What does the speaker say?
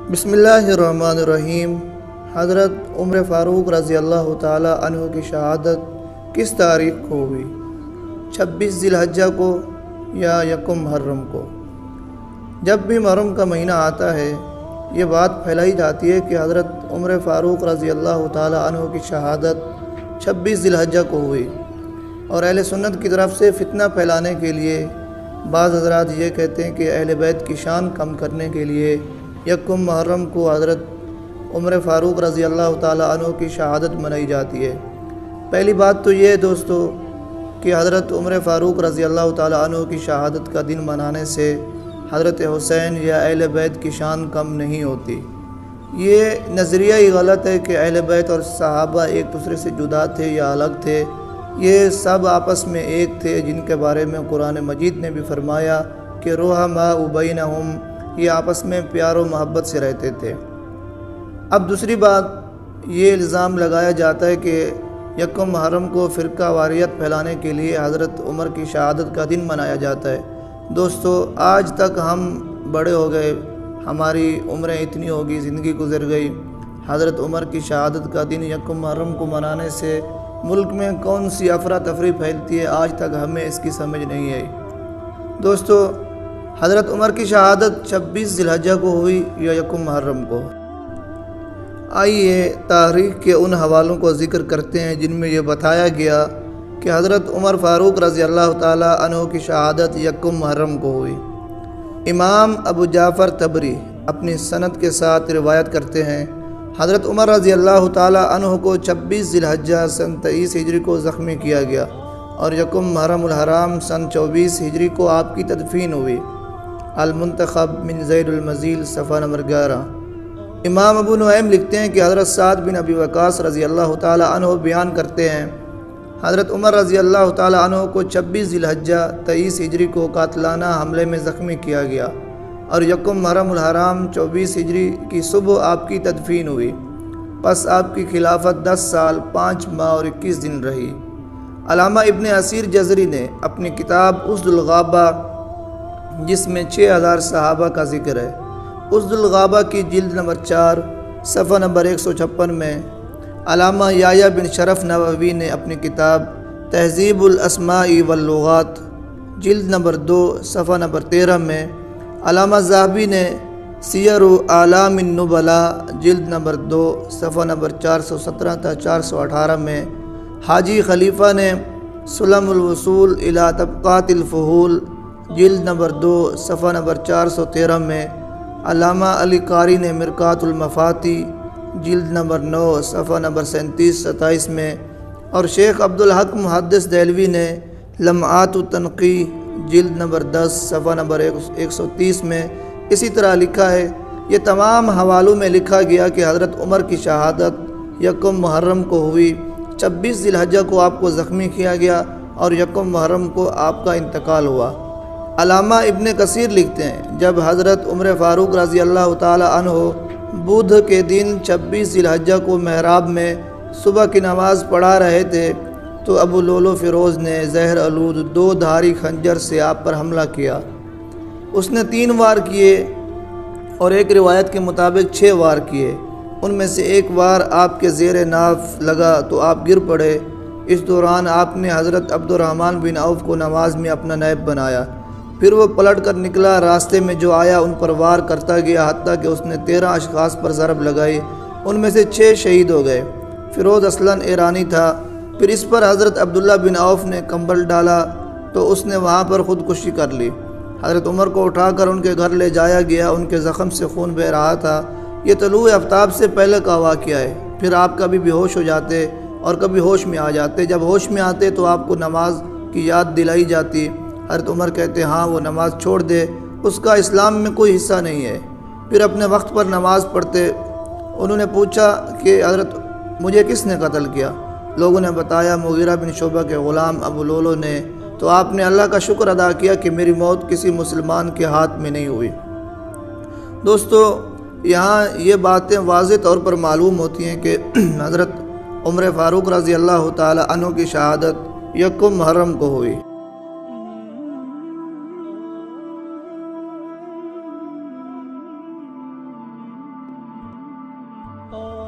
बिस्मिल्लाहिर्रहमानिर्रहीम। हज़रत उमर फ़ारूक रज़ी अल्लाह ताला अन्हु की शहादत किस तारीख़ को हुई? 26 ज़िलहज्जा को या यकम मुहर्रम को? जब भी मुहर्रम का महीना आता है, ये बात फैलाई जाती है कि हज़रत उमर फ़ारूक रज़ी अल्लाह ताला अन्हु की शहादत 26 ज़िलहज्जा को हुई। और अहले सुन्नत की तरफ से फ़ितना फैलाने के लिए बाज़ हज़रात ये कहते हैं कि अहले बैत की शान कम करने के लिए यकम मुहर्रम को हज़रत उमर फ़ारूक रज़ी अल्लाह ताला अन्हु की शहादत मनाई जाती है। पहली बात तो ये है दोस्तों कि हज़रत उमर फ़ारूक रज़ी अल्लाह ताला अन्हु की शहादत का दिन मनाने से हज़रत हुसैन या अहले बैत की शान कम नहीं होती। ये नज़रिया ही गलत है कि अहले बैत और सहाबा एक दूसरे से जुदा थे या अलग थे। ये सब आपस में एक थे, जिनके बारे में कुरान मजीद ने भी फरमाया कि रुहमा बैनहुम, ये आपस में प्यार और मोहब्बत से रहते थे। अब दूसरी बात, ये इल्ज़ाम लगाया जाता है कि यकम मुहर्रम को फ़िरका वारियत फैलाने के लिए हज़रत उमर की शहादत का दिन मनाया जाता है। दोस्तों, आज तक हम बड़े हो गए, हमारी उम्रें इतनी होगी, ज़िंदगी गुजर गई। हज़रत उमर की शहादत का दिन यकम मुहर्रम को मनाने से मुल्क में कौन सी अफरा तफरी फैलती है, आज तक हमें इसकी समझ नहीं आई। दोस्तों, हज़रत उमर की शहादत 26 ज़िलहज्जा को हुई या यकम मुहर्रम को? आइए तारीख़ के उन हवालों को ज़िक्र करते हैं जिनमें यह बताया गया कि हज़रत उमर फ़ारूक रज़ी अल्लाह ताला अन्हु की शहादत यकम मुहर्रम को हुई। इमाम अबू जाफ़र तबरी अपनी सनद के साथ रिवायत करते हैं, हज़रत उमर रज़ी अल्लाह ताला अन्हु को 26 ज़िलहज्जा सन 23 हिजरी को ज़ख्मी किया गया और यकम मुहर्रमुल हराम सन 24 हिजरी को आपकी तदफ़ीन हुई। अल-मुंतखब मिन ज़ैदुल मज़ील सफ़ा नंबर 11। इमाम अबू नुऐम लिखते हैं कि हज़रत साद बिन अबी वक़ास रज़ी अल्लाह ताला अन्हु बयान करते हैं, हज़रत उमर रज़ी अल्लाह ताला अन्हु को 26 ज़िलहज्जा 23 हिजरी को कातलाना हमले में ज़ख्मी किया गया और यकम मुहर्रमुल हराम 24 हिजरी की सुबह आपकी तदफ़ीन हुई। बस आपकी खिलाफत 10 साल 5 माह और 21 दिन रही। अल्लामा इब्न असीर जज़री ने अपनी किताब उसदुल गाबा, जिसमें 6000 सहाबा का ज़िक्र है, उसदुल गाबा की जिल्द नंबर 4 सफ़ा नंबर 156 में अल्लामा याह्या बिन शरफ नववी ने अपनी किताब तहज़ीबुल अस्माई वल लुगात जिल्द नंबर 2 सफ़ा नंबर 13 में, अल्लामा ज़हाबी ने सियरु आलामिन नुबला जिल्द नंबर 2 सफ़ा नंबर 417 तक 418 में, हाजी खलीफ़ा ने सुलमुल वसूल इला तबक़ातिल फ़ुहूल जिल्द नंबर 2 सफ़ा नंबर 413 में, अल्लामा अली कारी ने मिरकातुल मफ़ाती जिल्द नंबर 9 सफ़ा नंबर 37-27 में, और शेख अब्दुल हक मुहद्दिस देहलवी ने लम्आतुत तनक़ी जिल्द नंबर 10 सफ़ा नंबर 130 में इसी तरह लिखा है। ये तमाम हवालों में लिखा गया कि हज़रत उमर की शहादत यकम मुहर्रम को हुई, 26 ज़िलहज्जा को आपको ज़ख्मी किया गया और यकम मुहर्रम को आपका इंतकाल हुआ। अल्लामा इब्न कसीर लिखते हैं, जब हज़रत उमर फ़ारूक रज़ी अल्लाह ताला अन्हु बुध के दिन 26 ज़िलहज्जा को महराब में सुबह की नमाज़ पढ़ा रहे थे तो अबू लोलो फ़िरोज़ ने ज़हर आलूद 2 धारी खंजर से आप पर हमला किया। उसने 3 वार किए और एक रिवायत के मुताबिक 6 वार किए। उनमें से एक वार आपके ज़ेर नाफ लगा तो आप गिर पड़े। इस दौरान आपने हज़रत अब्दुर्रहमान बिन औफ़ को नमाज में अपना नायब बनाया। फिर वो पलट कर निकला, रास्ते में जो आया उन पर वार करता गया, हत्ता कि उसने 13 अशख़ास पर ज़रब लगाई। उनमें से 6 शहीद हो गए। फ़िरोज़ असलन ईरानी था। फिर इस पर हज़रत अब्दुल्ला बिन औफ़ ने कंबल डाला तो उसने वहाँ पर ख़ुदकुशी कर ली। हज़रत उमर को उठाकर उनके घर ले जाया गया। उनके ज़ख़म से खून बह रहा था। ये तलूए आफ्ताब से पहले का वाक़या है। फिर आप कभी बेहोश हो जाते और कभी होश में आ जाते। जब होश में आते तो आपको नमाज की याद दिलाई जाती। हज़रत उमर कहते, हाँ वो नमाज़ छोड़ दे, उसका इस्लाम में कोई हिस्सा नहीं है। फिर अपने वक्त पर नमाज़ पढ़ते। उन्होंने पूछा कि हज़रत मुझे किसने कत्ल किया? लोगों ने बताया मुगीरा बिन शुबा के ग़ुलाम अबू लोलो ने। तो आपने अल्लाह का शुक्र अदा किया कि मेरी मौत किसी मुसलमान के हाथ में नहीं हुई। दोस्तों, यहाँ ये बातें वाज़ेह तौर पर मालूम होती हैं कि हज़रत उमर फ़ारूक रज़ी अल्लाह ताला अन्हु की शहादत यकम मुहर्रम को हुई। Oh